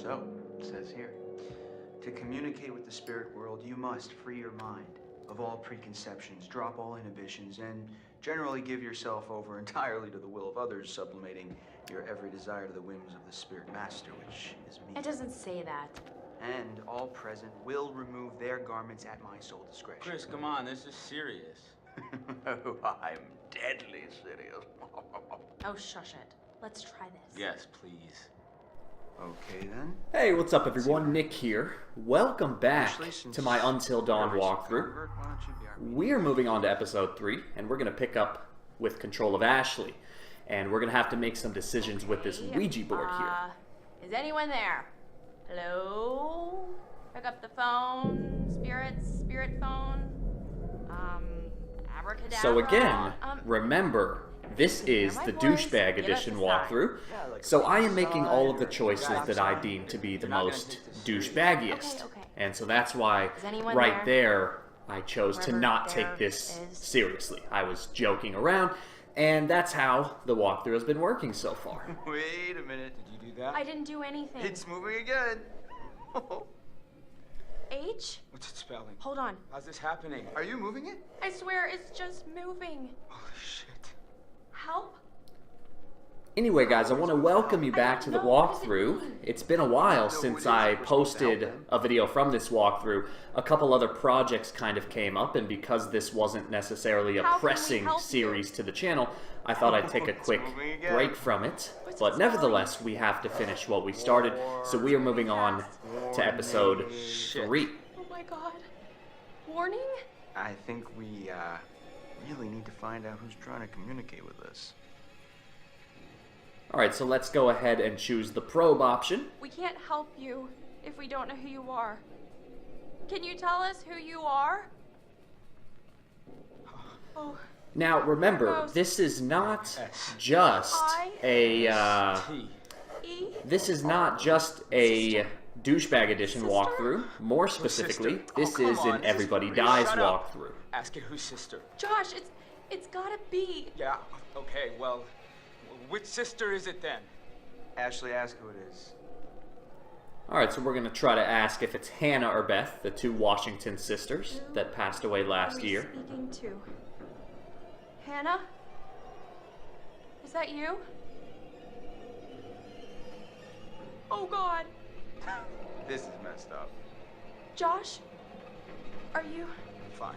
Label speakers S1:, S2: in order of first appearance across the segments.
S1: So, it says here, to communicate with the spirit world, you must free your mind of all preconceptions, drop all inhibitions, and generally give yourself over entirely to the will of others, sublimating your every desire to the whims of the spirit master, which is me.
S2: It doesn't say that.
S1: And all present will remove their garments at my sole discretion.
S3: Chris, come on, this is serious.
S1: Oh, I'm deadly serious.
S2: Oh, shush it. Let's try this.
S3: Yes, please.
S1: Okay, then.
S4: Hey, what's up everyone? Nick here. Welcome back to my Until Dawn walkthrough. We're moving on to episode 3, and we're going to pick up with control of Ashley. And we're going to have to make some decisions with this Ouija board here.
S2: Is anyone there? Hello? Pick up the phone. Spirit phone. Abracadabra.
S4: So again, remember, this is the Douchebag edition walkthrough, so I am making all of the choices that I deem to be the most douchebaggiest.
S2: Okay.
S4: And so that's why, right there, I chose to not take this seriously. I was joking around, and that's how the walkthrough has been working so far.
S1: Wait a minute.
S3: Did you do that?
S2: I didn't do anything.
S1: It's moving again.
S2: H?
S3: What's it spelling?
S2: Hold on.
S3: How's this happening?
S1: Are you moving it?
S2: I swear it's just moving.
S3: Holy shit.
S2: Help?
S4: Anyway, guys, I want to welcome you back to the walkthrough. It's been a while since I posted a video from this walkthrough. A couple other projects kind of came up, and because this wasn't necessarily a pressing series to the channel, I thought I'd take a quick break from it. But nevertheless, we have to finish what we started, so we are moving on to episode 3.
S2: Oh my god. Warning?
S1: I think we really need to find out who's trying to communicate with us.
S4: Alright, so let's go ahead and choose the probe option.
S2: We can't help you if we don't know who you are. Can you tell us who you are? Oh.
S4: Now, remember, this is not just a, this is not just a Douchebag Edition walkthrough. More specifically, this is an Everybody Dies walkthrough.
S3: Ask it whose sister.
S2: Josh, it's gotta be.
S3: Yeah, okay, well, which sister is it then?
S1: Ashley, ask who it is.
S4: Alright, so we're going to try to ask if it's Hannah or Beth, the two Washington sisters that passed away last year.
S2: Speaking to Hannah? Is that you? Oh god.
S1: This is messed up.
S2: Josh? Are you
S3: Fine.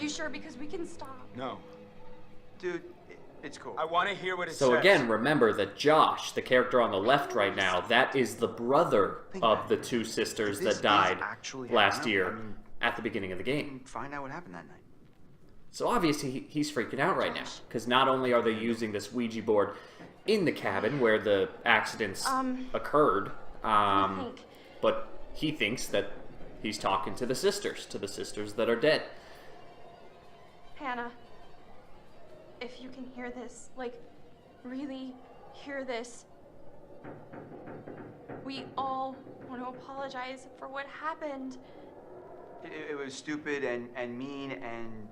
S2: sure? Because we can stop.
S3: No.
S1: Dude, it's cool.
S3: I want to hear what it says.
S4: So again, remember that Josh, the character on the left right now, that is the brother of the two sisters that died last year at the beginning of the game.
S1: Find out what happened that night.
S4: So obviously he's freaking out right now, because not only are they using this Ouija board in the cabin where the accidents occurred, but he thinks that he's talking to the sisters that are dead.
S2: Hannah, if you can hear this, like, really hear this, we all want to apologize for what happened.
S1: It was stupid and mean, and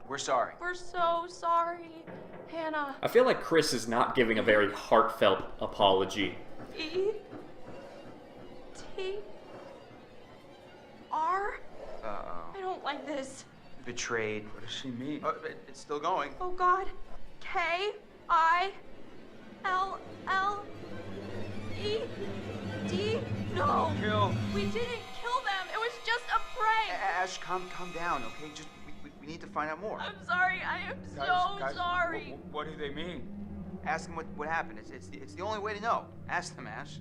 S1: we're sorry.
S2: We're so sorry, Hannah.
S4: I feel like Chris is not giving a very heartfelt apology.
S2: E-T-R?
S1: Uh-oh.
S2: I don't like this.
S1: Betrayed.
S3: What does she mean?
S1: Oh, it's still going.
S2: Oh god. K-I-L-L-E-D? No.
S3: Kill.
S2: We didn't kill them. It was just a prank.
S1: Ash, calm down, okay? Just we need to find out more.
S2: I'm sorry. I am
S3: Guys,
S2: sorry.
S3: What do they mean?
S1: Ask them what happened. It's the only way to know. Ask them, Ash.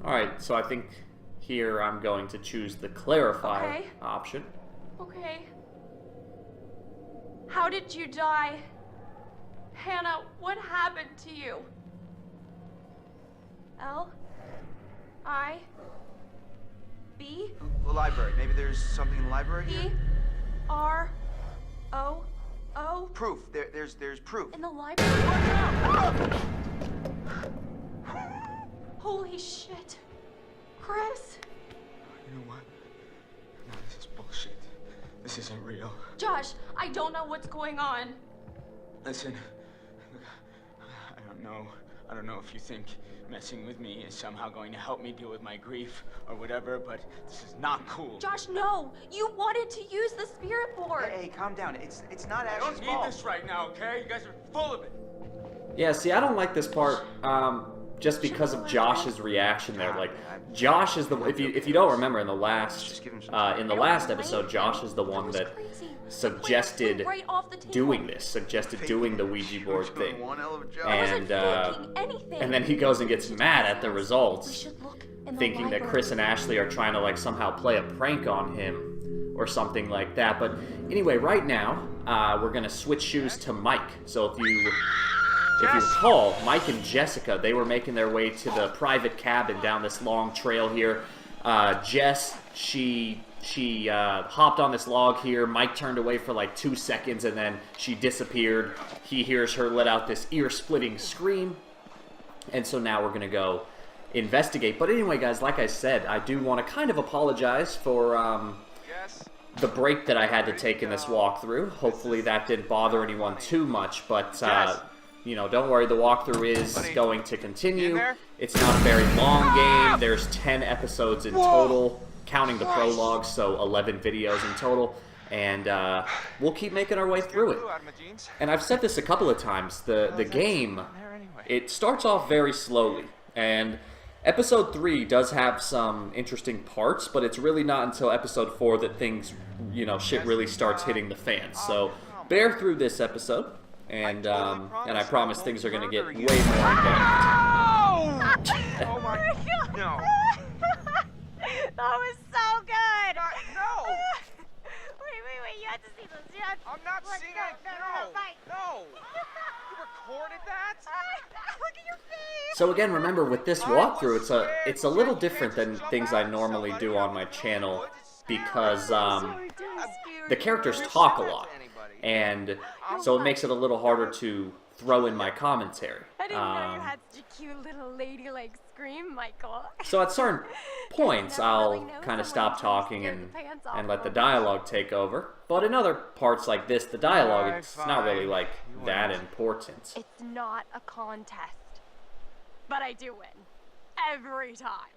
S4: Alright, so I think here I'm going to choose the clarify option.
S2: Okay. How did you die? Hannah, what happened to you? L-I-B?
S1: The library. Maybe there's something in the library here?
S2: P-R-O-O?
S1: Proof. There's proof.
S2: In the library? Holy shit. Chris?
S3: You know what? No, this is bullshit. This isn't real.
S2: Josh, I don't know what's going on.
S3: Listen, look, I don't know I don't know if you think messing with me is somehow going to help me deal with my grief or whatever, but this is not cool.
S2: Josh, no! You wanted to use the spirit board!
S1: Hey, calm down. It's not
S3: I
S1: Ash's
S3: don't
S1: fault.
S3: need this right now, okay? You guys are full of it.
S4: Yeah, see, I don't like this part just because of Josh's reaction there. Like, Josh is the if you don't remember in the last episode, Josh is the one that suggested doing this, suggested doing the Ouija board thing, and then he goes and gets mad at the results, thinking that Chris and Ashley are trying to like somehow play a prank on him or something like that. But anyway, right now we're gonna switch shoes to Mike. So if you recall, Mike and Jessica, they were making their way to the private cabin down this long trail here. Jess, she hopped on this log here. Mike turned away for like 2 seconds and then she disappeared. He hears her let out this ear-splitting scream. And so now we're going to go investigate. But anyway, guys, like I said, I do want to kind of apologize for the break that I had to take in this walkthrough. Hopefully that didn't bother anyone too much, but you know, don't worry, the walkthrough is going to continue. It's not a very long game. There's 10 episodes in total, counting the prologue, so 11 videos in total. And we'll keep making our way through it. And I've said this a couple of times, the game, it starts off very slowly. And episode 3 does have some interesting parts, but it's really not until episode 4 that things, you know, shit really starts hitting the fans. So bear through this episode. And I promise things are going to get way more in-depth.
S3: Oh my God. No.
S2: That was so good!
S3: No!
S2: Wait, you have to see this.
S3: I'm not seeing it. No. You recorded that?
S2: Look at your face!
S4: So again, remember, with this walkthrough, it's a little different than things I normally do on my channel because the characters talk a lot. And so it makes it a little harder to throw in my commentary.
S2: I didn't know you had such a cute little ladylike scream, Michael.
S4: So at certain points, I'll kind of stop talking and let the dialogue take over. But in other parts like this, the dialogue, it's not really like that important.
S2: It's not a contest, but I do win. Every time.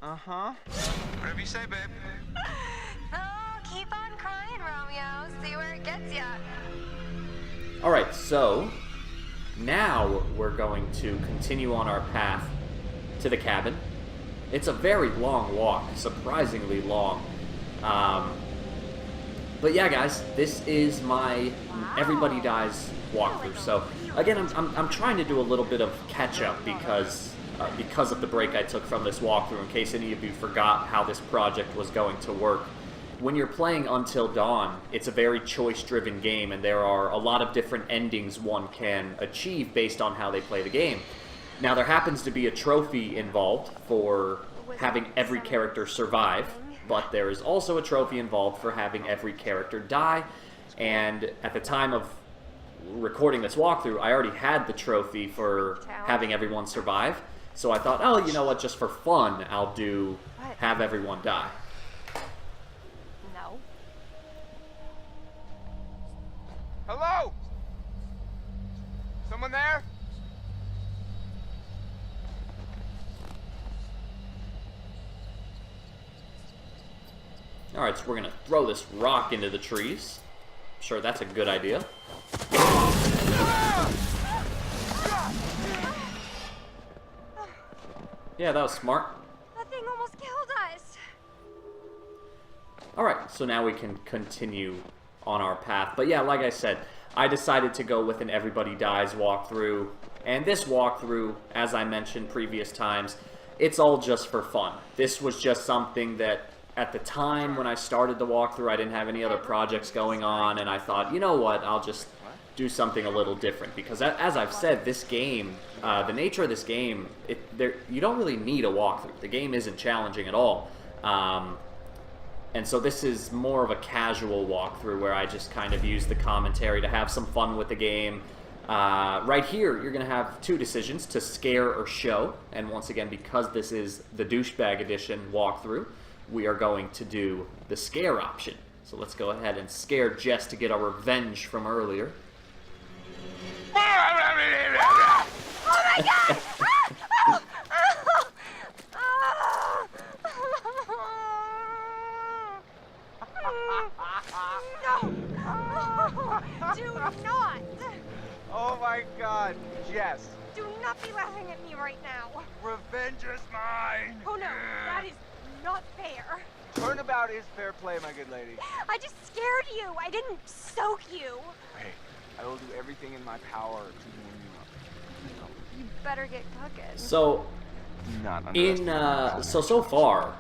S3: Uh-huh.
S1: Whatever you say, babe.
S2: Oh, keep on crying, Romeo. See where it gets ya.
S4: Alright, so now we're going to continue on our path to the cabin. It's a very long walk, surprisingly long. But yeah, guys, this is my Everybody Dies walkthrough. So again, I'm trying to do a little bit of catch-up because of the break I took from this walkthrough, in case any of you forgot how this project was going to work. When you're playing Until Dawn, it's a very choice-driven game, and there are a lot of different endings one can achieve based on how they play the game. Now, there happens to be a trophy involved for having every character survive, but there is also a trophy involved for having every character die, and at the time of recording this walkthrough, I already had the trophy for having everyone survive, so I thought, oh, you know what, just for fun, I'll do have everyone die.
S3: Hello? Someone there?
S4: Alright, so we're gonna throw this rock into the trees. I'm sure that's a good idea. Yeah, that was smart.
S2: That thing almost killed us.
S4: Alright, so now we can continue on our path. But yeah, like I said, I decided to go with an Everybody Dies walkthrough. And this walkthrough, as I mentioned previous times, it's all just for fun. This was just something that, at the time when I started the walkthrough, I didn't have any other projects going on, and I thought, you know what, I'll just do something a little different. Because as I've said, this game, the nature of this game, you don't really need a walkthrough. The game isn't challenging at all. And so this is more of a casual walkthrough where I just kind of use the commentary to have some fun with the game. Right here, you're going to have two decisions, to scare or show. And once again, because this is the Douchebag Edition walkthrough, we are going to do the scare option. So let's go ahead and scare Jess to get our revenge from earlier.
S2: Oh my God! laughing at me right now?
S5: Revenge is mine!
S2: Oh no, that is not fair.
S5: Turnabout is fair play, my good lady.
S2: I just scared you. I didn't soak you.
S5: Hey, I will do everything in my power to warm you up.
S2: You better get cooking.
S4: So,
S5: Not
S4: so far,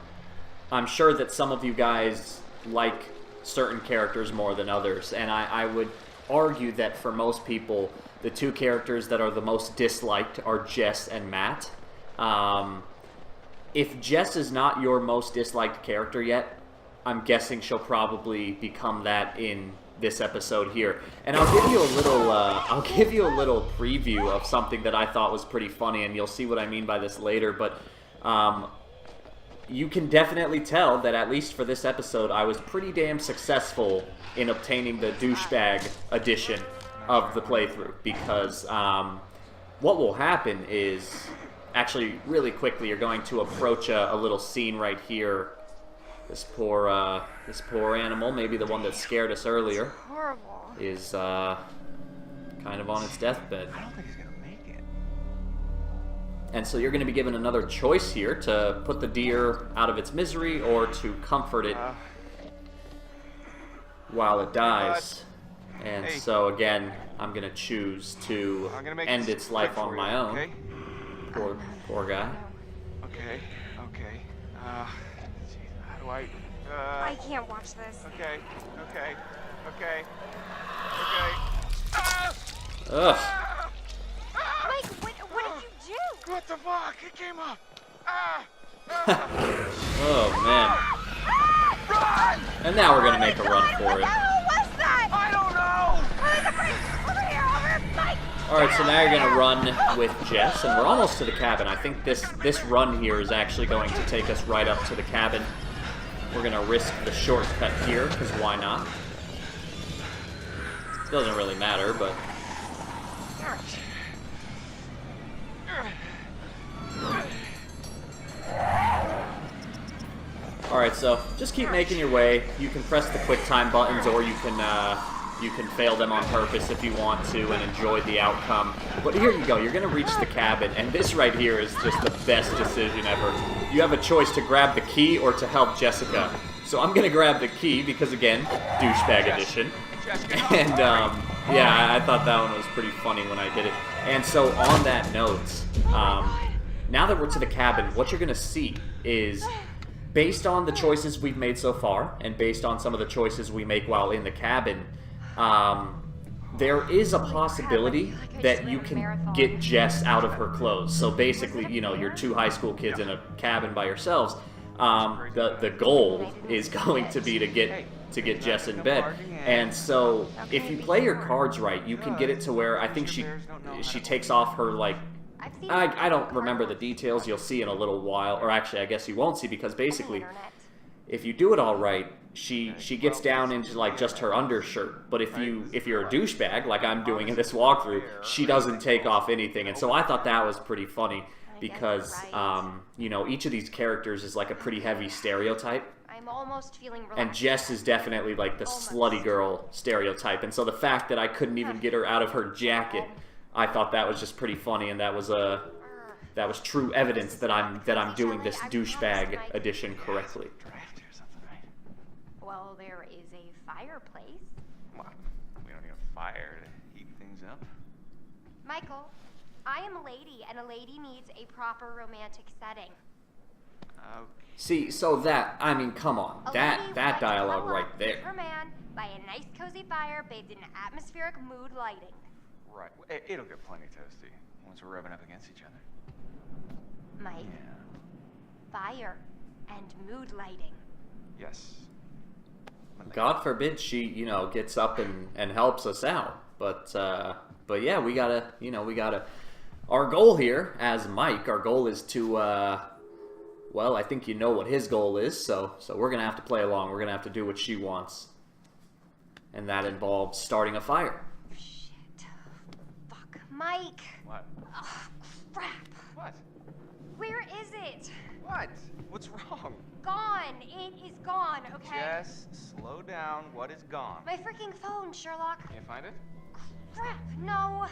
S4: I'm sure that some of you guys like certain characters more than others, and I would argue that for most people, the two characters that are the most disliked are Jess and Matt. If Jess is not your most disliked character yet, I'm guessing she'll probably become that in this episode here. And I'll give you a little preview of something that I thought was pretty funny, and you'll see what I mean by this later. But you can definitely tell that at least for this episode, I was pretty damn successful in obtaining the douchebag edition of the playthrough, because what will happen is, actually really quickly, you're going to approach a little scene right here. This poor animal, maybe the one that scared us earlier,
S2: Horrible.
S4: is kind of on its deathbed.
S5: I don't think he's gonna make it.
S4: And so you're going to be given another choice here to put the deer out of its misery or to comfort it while it dies. And so again, I'm going to choose to end its life on my own.
S5: Okay?
S4: Poor guy.
S5: Okay. How do I...
S2: I can't watch this.
S5: Okay.
S4: Ugh.
S2: Mike, what did you do?
S5: What the fuck? It came up.
S4: Oh man.
S5: Run!
S4: And now we're gonna make a run for it.
S2: What was that?
S5: I don't know.
S2: Over here, Mike.
S4: All right, so now you're gonna run with Jess, and we're almost to the cabin. I think this run here is actually going to take us right up to the cabin. We're gonna risk the shortcut here, because why not? It doesn't really matter, but... Alright, so just keep making your way. You can press the quick time buttons, or you can fail them on purpose if you want to and enjoy the outcome. But here you go, you're gonna reach the cabin, and this right here is just the best decision ever. You have a choice to grab the key or to help Jessica. So I'm gonna grab the key because, again, douchebag edition. And yeah, I thought that one was pretty funny when I did it. And so on that note, now that we're to the cabin, what you're gonna see is, based on the choices we've made so far, and based on some of the choices we make while in the cabin, there is a possibility that you can get Jess out of her clothes. So basically, you know, you're two high school kids in a cabin by yourselves. The goal is going to be to get Jess in bed. And so if you play your cards right, you can get it to where I think she takes off her, like, I don't remember the details. You'll see in a little while, or actually I guess you won't see, because basically if you do it all right, she gets down into like just her undershirt. But if you're a douchebag like I'm doing in this walkthrough, she doesn't take off anything. And so I thought that was pretty funny, because you know, each of these characters is like a pretty heavy stereotype.
S2: I'm almost feeling relaxed.
S4: And Jess is definitely like the slutty girl stereotype. And so the fact that I couldn't even get her out of her jacket, I thought that was just pretty funny, and that was true evidence that I'm doing this douchebag edition correctly.
S2: Well, there is a fireplace.
S5: Well, we don't need a fire to heat things up.
S2: Michael, I am a lady, and a lady needs a proper romantic setting.
S5: Okay.
S4: See, so that, I mean, come on, that dialogue right there.
S2: Her man by a nice cozy fire bathed in atmospheric mood lighting.
S5: Right. It'll get plenty toasty once we're rubbing up against each other.
S2: Mike,
S5: Yeah.
S2: fire and mood lighting.
S5: Yes.
S4: God forbid she, you know, gets up and helps us out. But yeah, we gotta, our goal here as Mike, our goal is to, well, I think you know what his goal is, so we're gonna have to play along. We're gonna have to do what she wants. And that involves starting a fire.
S2: Shit. Fuck. Mike!
S5: What?
S2: Oh, crap.
S5: What?
S2: Where is it?
S5: What? What's wrong?
S2: Gone. It is gone, okay?
S5: Jess, slow down. What is gone?
S2: My freaking phone, Sherlock.
S5: Can't find it?
S2: Crap, no.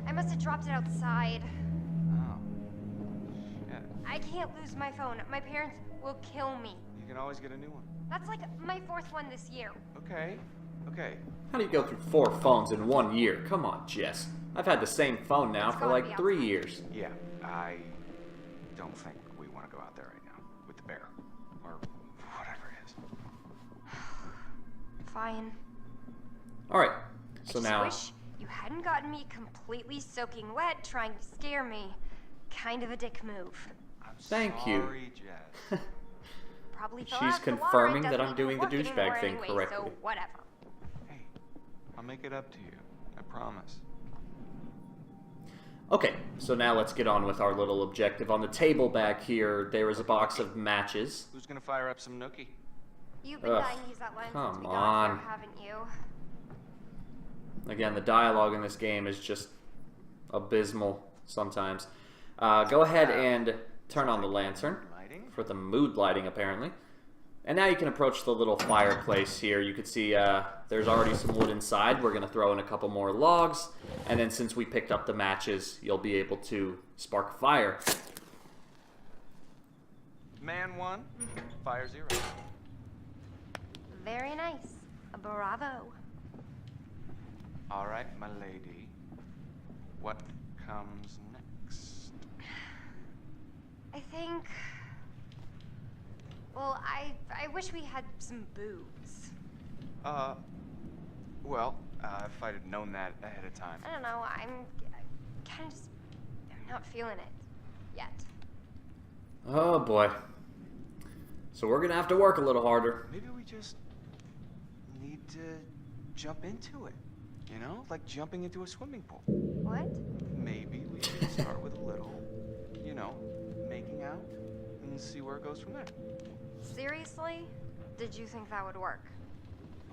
S6: I must have dropped it outside.
S5: Oh. Shit.
S6: I can't lose my phone. My parents will kill me.
S5: You can always get a new one.
S6: That's like my 4th one this year.
S5: Okay. Okay.
S4: How do you go through 4 phones in 1 year? Come on, Jess. I've had the same phone now
S6: It's
S4: for
S6: gotta
S4: like
S6: be
S4: 3
S6: outside.
S4: years.
S5: Yeah, I don't think we want to go out there right now with the bear or whatever it is.
S6: Fine.
S4: Alright,
S6: I
S4: so
S6: just
S4: now...
S6: wish you hadn't gotten me completely soaking wet trying to scare me. Kind of a dick move.
S5: I'm
S4: Thank you.
S5: sorry, Jess.
S6: Probably fell
S4: She's
S6: out the water. It
S4: confirming that
S6: doesn't
S4: I'm
S6: even
S4: doing the
S6: work anymore
S4: douchebag thing
S6: anyway,
S4: correctly.
S6: So whatever.
S5: Hey, I'll make it up to you. I promise.
S4: Okay, so now let's get on with our little objective. On the table back here, there is a box of matches.
S5: Who's gonna fire up some nookie?
S6: You've been
S4: Ugh,
S6: dying to use that line
S4: come
S6: since we got
S4: on.
S6: here, haven't you?
S4: Again, the dialogue in this game is just abysmal sometimes. Go ahead and turn on the lantern
S5: Lighting?
S4: for the mood lighting, apparently. And now you can approach the little fireplace here. You can see there's already some wood inside. We're going to throw in a couple more logs. And then since we picked up the matches, you'll be able to spark a fire.
S5: Man 1, fire 0.
S6: Very nice. Bravo.
S5: All right, my lady. What comes next?
S6: I think... Well, I wish we had some booze.
S5: Well, if I'd have known that ahead of time.
S6: I don't know, I'm kind of just... I'm not feeling it. Yet.
S4: Oh, boy. So we're going to have to work a little harder.
S5: Maybe we just need to jump into it. You know, like jumping into a swimming pool.
S6: What?
S5: Maybe we should start with a little, you know, making out and see where it goes from there.
S6: Seriously? Did you think that would work?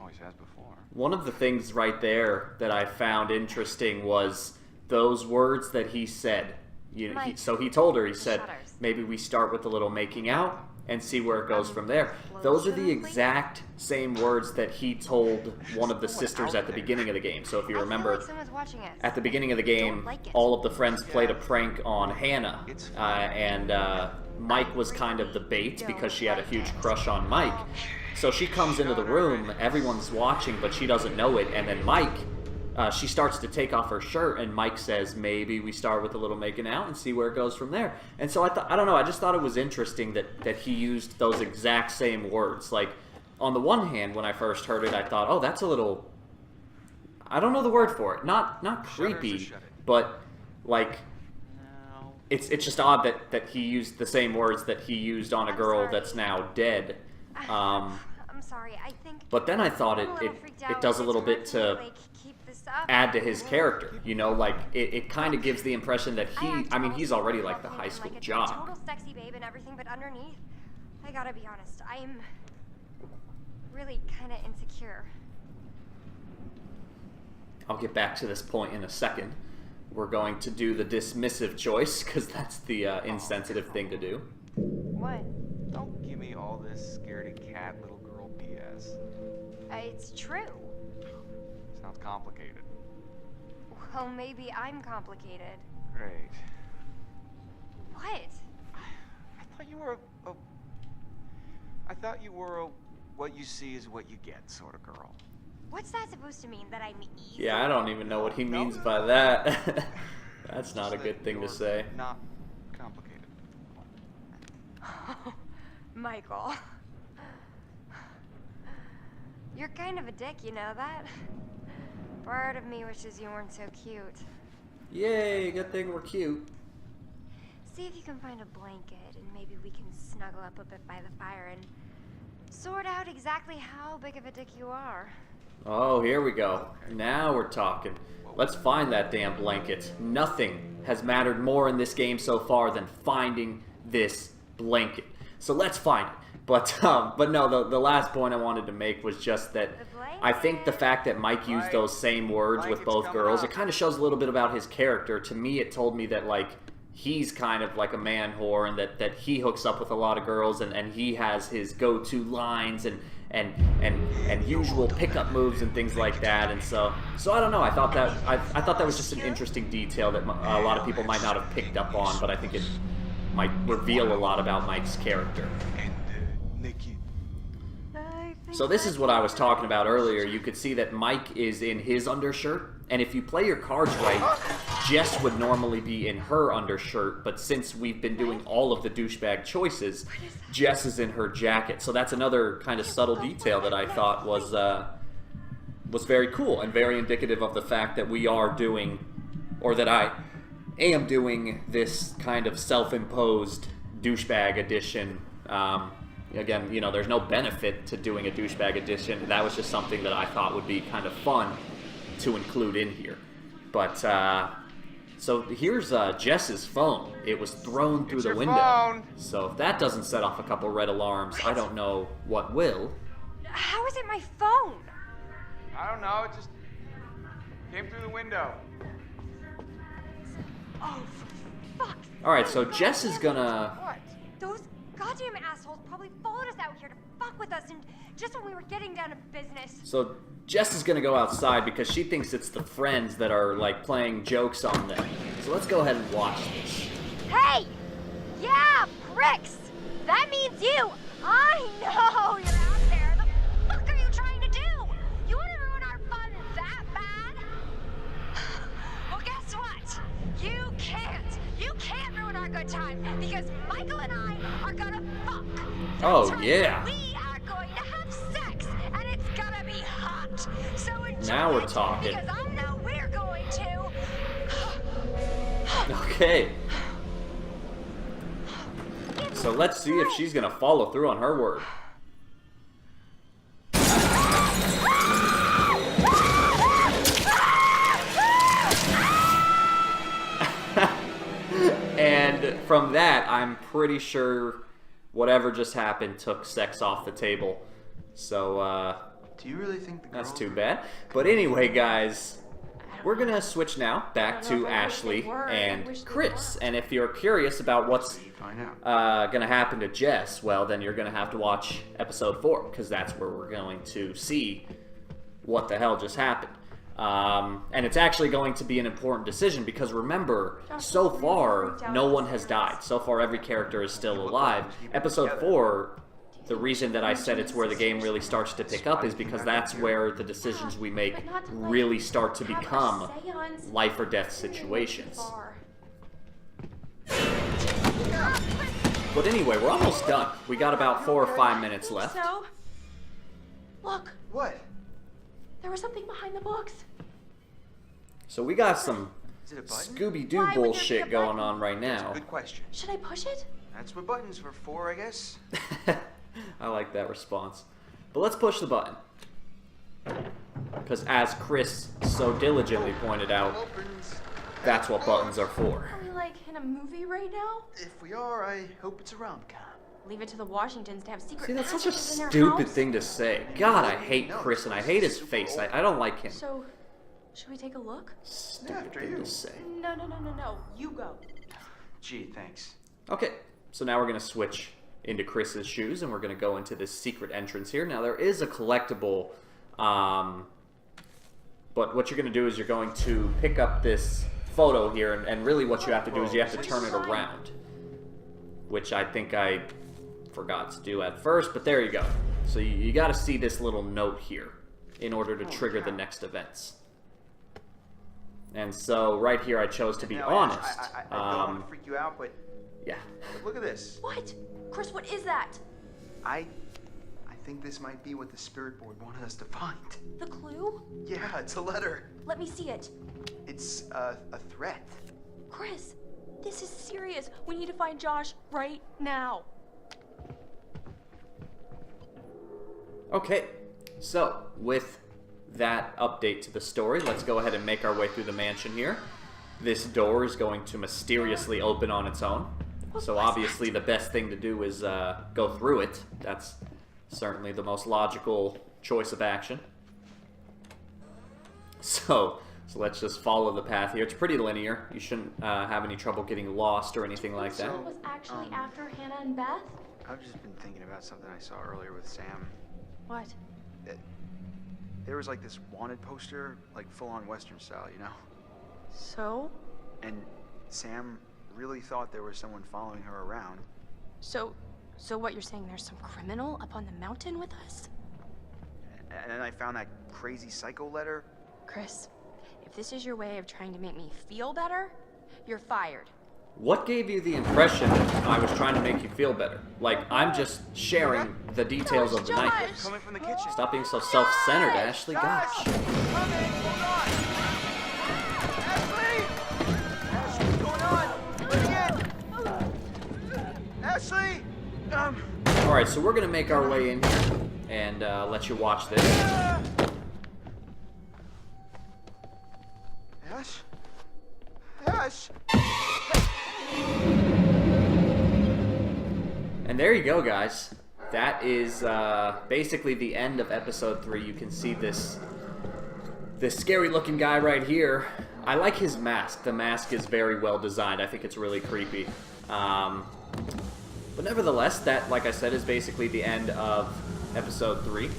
S5: Always has before.
S4: One of the things right there that I found interesting was those words that he said.
S6: Mike,
S4: So he told her, he
S6: the
S4: said,
S6: shutters.
S4: maybe we start with a little making out and see where it goes from there. Those are the
S6: close them,
S4: exact same words that he told one of the sisters at the beginning of the game. So if you
S6: I feel
S4: remember,
S6: like someone's watching us.
S4: at the beginning of the game,
S6: Don't like it.
S4: all of the friends played a prank on Hannah. And Mike was kind of the bait because she had a huge crush on Mike. So she comes into the room, everyone's watching, but she doesn't know it. And then Mike, she starts to take off her shirt, and Mike says, maybe we start with a little making out and see where it goes from there. And so I don't know, I just thought it was interesting that he used those exact same words. Like, on the one hand, when I first heard it, I thought, oh, that's a little... I don't know the word for it. Not creepy, but, like...
S5: No.
S4: It's just odd that he used the same words that he used on a
S6: I'm
S4: girl
S6: sorry.
S4: that's now dead.
S6: I'm sorry, I think...
S4: But then I thought
S6: I'm a little freaked out.
S4: it does a
S6: It's
S4: little
S6: hard
S4: bit
S6: me
S4: to
S6: like, keep this up.
S4: add to his character, you know, like it kind of gives the impression that
S6: act
S4: I mean,
S6: all
S4: he's
S6: super
S4: already like the
S6: confident
S4: high
S6: and
S4: school
S6: like a
S4: jock.
S6: total sexy babe and everything, but underneath, I gotta be honest, I'm really kind of insecure.
S4: I'll get back to this point in a second. We're going to do the dismissive choice because that's the insensitive thing to do.
S6: What?
S5: Don't give me all this scaredy cat little girl BS.
S6: It's true.
S5: Sounds complicated.
S6: Well, maybe I'm complicated.
S5: Great.
S6: What?
S5: I thought you were I thought you were a what you see is what you get sort of girl.
S6: What's that supposed to mean? That I'm easy?
S4: Yeah, I don't even know what he means by that. That's not a
S5: Just
S4: good
S5: that
S4: thing to
S5: you're
S4: say.
S5: Not complicated.
S6: Michael. You're kind of a dick, you know that? Part of me wishes you weren't so cute.
S4: Yay, good thing we're cute.
S6: See if you can find a blanket and maybe we can snuggle up a bit by the fire and sort out exactly how big of a dick you are.
S4: Oh, here we go. Now we're talking. Let's find that damn blanket. Nothing has mattered more in this game so far than finding this blanket. So let's find it. But no, the last point I wanted to make was just that I think the fact that Mike used those same words with both girls, it kind of shows a little bit about his character. To me, it told me that, like, he's kind of like a man whore and that he hooks up with a lot of girls and he has his go-to lines and usual pickup moves and things like that. And so I don't know. I thought that was just an interesting detail that a lot of people might not have picked up on, but I think it might reveal a lot about Mike's character.
S5: And Nikki.
S4: So this is what I was talking about earlier. You could see that Mike is in his undershirt, and if you play your cards right, Jess would normally be in her undershirt, but since we've been doing all of the douchebag choices, Jess is in her jacket. So that's another kind of subtle detail that I thought was very cool and very indicative of the fact that we are doing, or that I am doing, this kind of self-imposed douchebag edition. Again, you know, there's no benefit to doing a douchebag edition. That was just something that I thought would be kind of fun to include in here. But, so here's Jess's phone. It was thrown through the window.
S5: Phone.
S4: So if that doesn't set off a couple red alarms, I don't know what will.
S6: How is it my phone?
S5: I don't know, it just came through the window.
S6: Oh, for fuck's
S4: Alright, so
S6: sake.
S4: Jess is gonna...
S5: What?
S6: Those goddamn assholes probably followed us out here to fuck with us, and just when we were getting down to business.
S4: So Jess is gonna go outside because she thinks it's the friends that are, like, playing jokes on them. So let's go ahead and watch this.
S6: Hey! Yeah, pricks! That means you! I know you're out there! The fuck are you trying to do? You wanna ruin our fun that bad? Well, guess what? You can't! You can't ruin our good time, because Michael and I are gonna fuck!
S4: Oh,
S6: That's right.
S4: yeah.
S6: We are going to have sex, and it's gonna be hot! So enjoy
S4: Now we're
S6: it,
S4: talking.
S6: because I know we're going to...
S4: Okay. So let's see if she's gonna follow through on her word. And from that, I'm pretty sure whatever just happened took sex off the table. So,
S1: Do you really think the
S4: that's
S1: girls
S4: too
S1: were-
S4: bad. But anyway, guys, we're gonna switch now back
S2: I don't know
S4: to
S2: if I wish
S4: Ashley
S2: they were. I
S4: and
S2: wish they
S4: Chris.
S2: weren't.
S4: And if you're curious about what's
S1: Find out.
S4: gonna happen to Jess, well, then you're gonna have to watch episode 4, because that's where we're going to see what the hell just happened. And it's actually going to be an important decision, because remember, so far, no one has died. So far, every character is still alive. Episode 4, the reason that I said it's where the game really starts to pick up is because that's where the decisions we make
S2: But not to, like,
S4: really start to
S2: have a
S4: become
S2: seance.
S4: life or death
S2: Too
S4: situations.
S2: far.
S4: But anyway, we're almost done. We got about 4 or 5 minutes
S2: I think
S4: left.
S2: So, look,
S1: What?
S2: there was something behind the books.
S4: So we got some
S1: Is it a button?
S4: Scooby-Doo
S2: Why would there be
S4: bullshit
S2: a
S4: going
S2: button?
S4: on right
S1: That's a
S4: now.
S1: good question.
S2: Should I push it?
S1: That's what buttons were for, I guess.
S4: I like that response. But let's push the button. Because as Chris so diligently pointed out,
S1: Opens.
S4: that's what buttons are for.
S2: Are we like in a movie right now?
S1: If we are, I hope it's a rom-com.
S2: Leave it to the Washingtons to have secret
S4: See, that's such a
S2: passages in their
S4: stupid
S2: house?
S4: thing to say. God, I hate Chris and I hate his face. I don't like him.
S2: So, should we take a look?
S4: Stupid
S1: After
S4: thing
S1: you.
S4: to say.
S2: No. You go.
S1: Gee, thanks.
S4: Okay, so now we're going to switch into Chris's shoes, and we're going to go into this secret entrance here. Now, there is a collectible, but what you're going to do is you're going to pick up this photo here, and really what you have to do is you have to turn it around, which I think I forgot to do at first, but there you go. So you got to see this little note here in order to trigger the next events. And so right here I chose to be
S1: Now,
S4: honest.
S1: I don't want to freak you out, but
S4: Yeah.
S1: look at this.
S2: What? Chris, what is that?
S1: I think this might be what the spirit board wanted us to find.
S2: The clue?
S1: Yeah, it's a letter.
S2: Let me see it.
S1: It's a threat.
S2: Chris, this is serious. We need to find Josh right now.
S4: Okay, so with that update to the story, let's go ahead and make our way through the mansion here. This door is going to mysteriously open on its own. So obviously the best thing to do is go through it. That's certainly the most logical choice of action. So let's just follow the path here. It's pretty linear. You shouldn't have any trouble getting lost or anything like that.
S2: Was actually after Hannah and Beth?
S5: I've just been thinking about something I saw earlier with Sam.
S2: What?
S1: There was like this wanted poster, like full-on Western style, you know?
S2: So?
S1: And Sam really thought there was someone following her around.
S2: So what you're saying, there's some criminal up on the mountain with us?
S1: And then I found that crazy psycho letter.
S2: Chris, if this is your way of trying to make me feel better, you're fired.
S4: What gave you the impression that I was trying to make you feel better? Like, I'm just sharing the details of the night.
S1: Coming from the kitchen.
S4: Stop being so self-centered, Ashley. Gosh.
S5: Coming! Hold on! Ashley! Ashley, what's going on? Let me in! Ashley!
S4: Alright, so we're gonna make our way in here and let you watch this.
S5: Ash? Ash!
S4: And there you go, guys. That is basically the end of episode 3. You can see this scary-looking guy right here. I like his mask. The mask is very well designed. I think it's really creepy. But nevertheless, that, like I said, is basically the end of episode 3.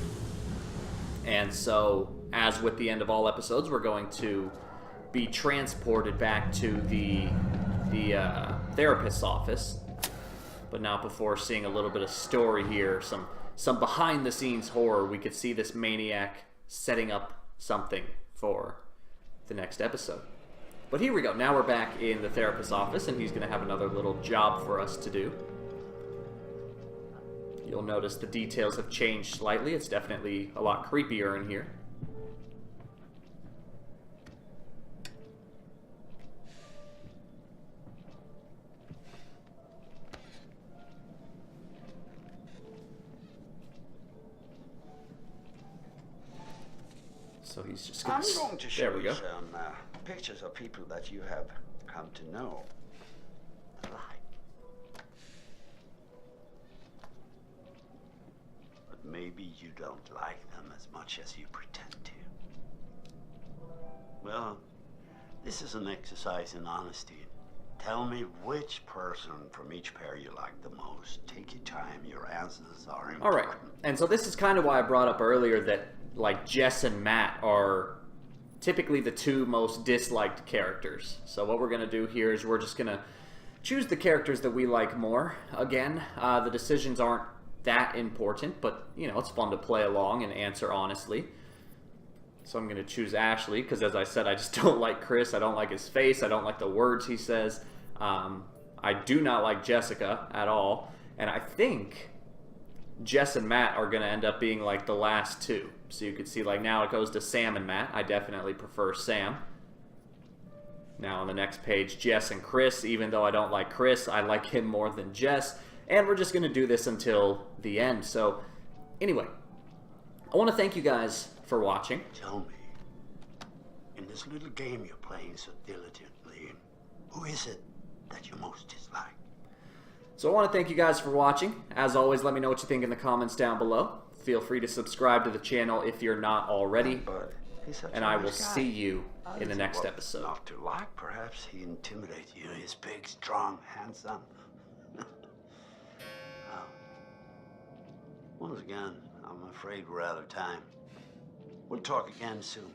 S4: And so, as with the end of all episodes, we're going to be transported back to the therapist's office. But now, before seeing a little bit of story here, some behind-the-scenes horror, we could see this maniac setting up something for the next episode. But here we go. Now we're back in the therapist's office, and he's going to have another little job for us to do. You'll notice the details have changed slightly. It's definitely a lot creepier in here. So he's just gonna...
S7: I'm going to show
S4: there we go.
S7: you some pictures of people that you have come to know. But maybe you don't like them as much as you pretend to. Well, this is an exercise in honesty. Tell me which person from each pair you like the most. Take your time. Your answers are important.
S4: All right. And so this is kind of why I brought up earlier that, like, Jess and Matt are typically the two most disliked characters. So what we're going to do here is we're just going to choose the characters that we like more. Again, the decisions aren't that important, but, you know, it's fun to play along and answer honestly. So I'm going to choose Ashley because, as I said, I just don't like Chris. I don't like his face. I don't like the words he says. I do not like Jessica at all. And I think Jess and Matt are going to end up being like the last two. So you can see, like, now it goes to Sam and Matt. I definitely prefer Sam. Now on the next page, Jess and Chris. Even though I don't like Chris, I like him more than Jess. And we're just going to do this until the end. So anyway, I want to thank you guys for watching.
S7: Tell me, in this little game you're playing so diligently, who is it that you most dislike?
S4: So I want to thank you guys for watching. As always, let me know what you think in the comments down below. Feel free to subscribe to the channel if you're not already.
S7: But he's such
S4: And
S7: a
S4: I
S7: nice
S4: will
S7: guy.
S4: see you in the next episode.
S7: Not to like, perhaps he intimidates you. He's big, strong, handsome. Once again, I'm afraid we're out of time. We'll talk again soon.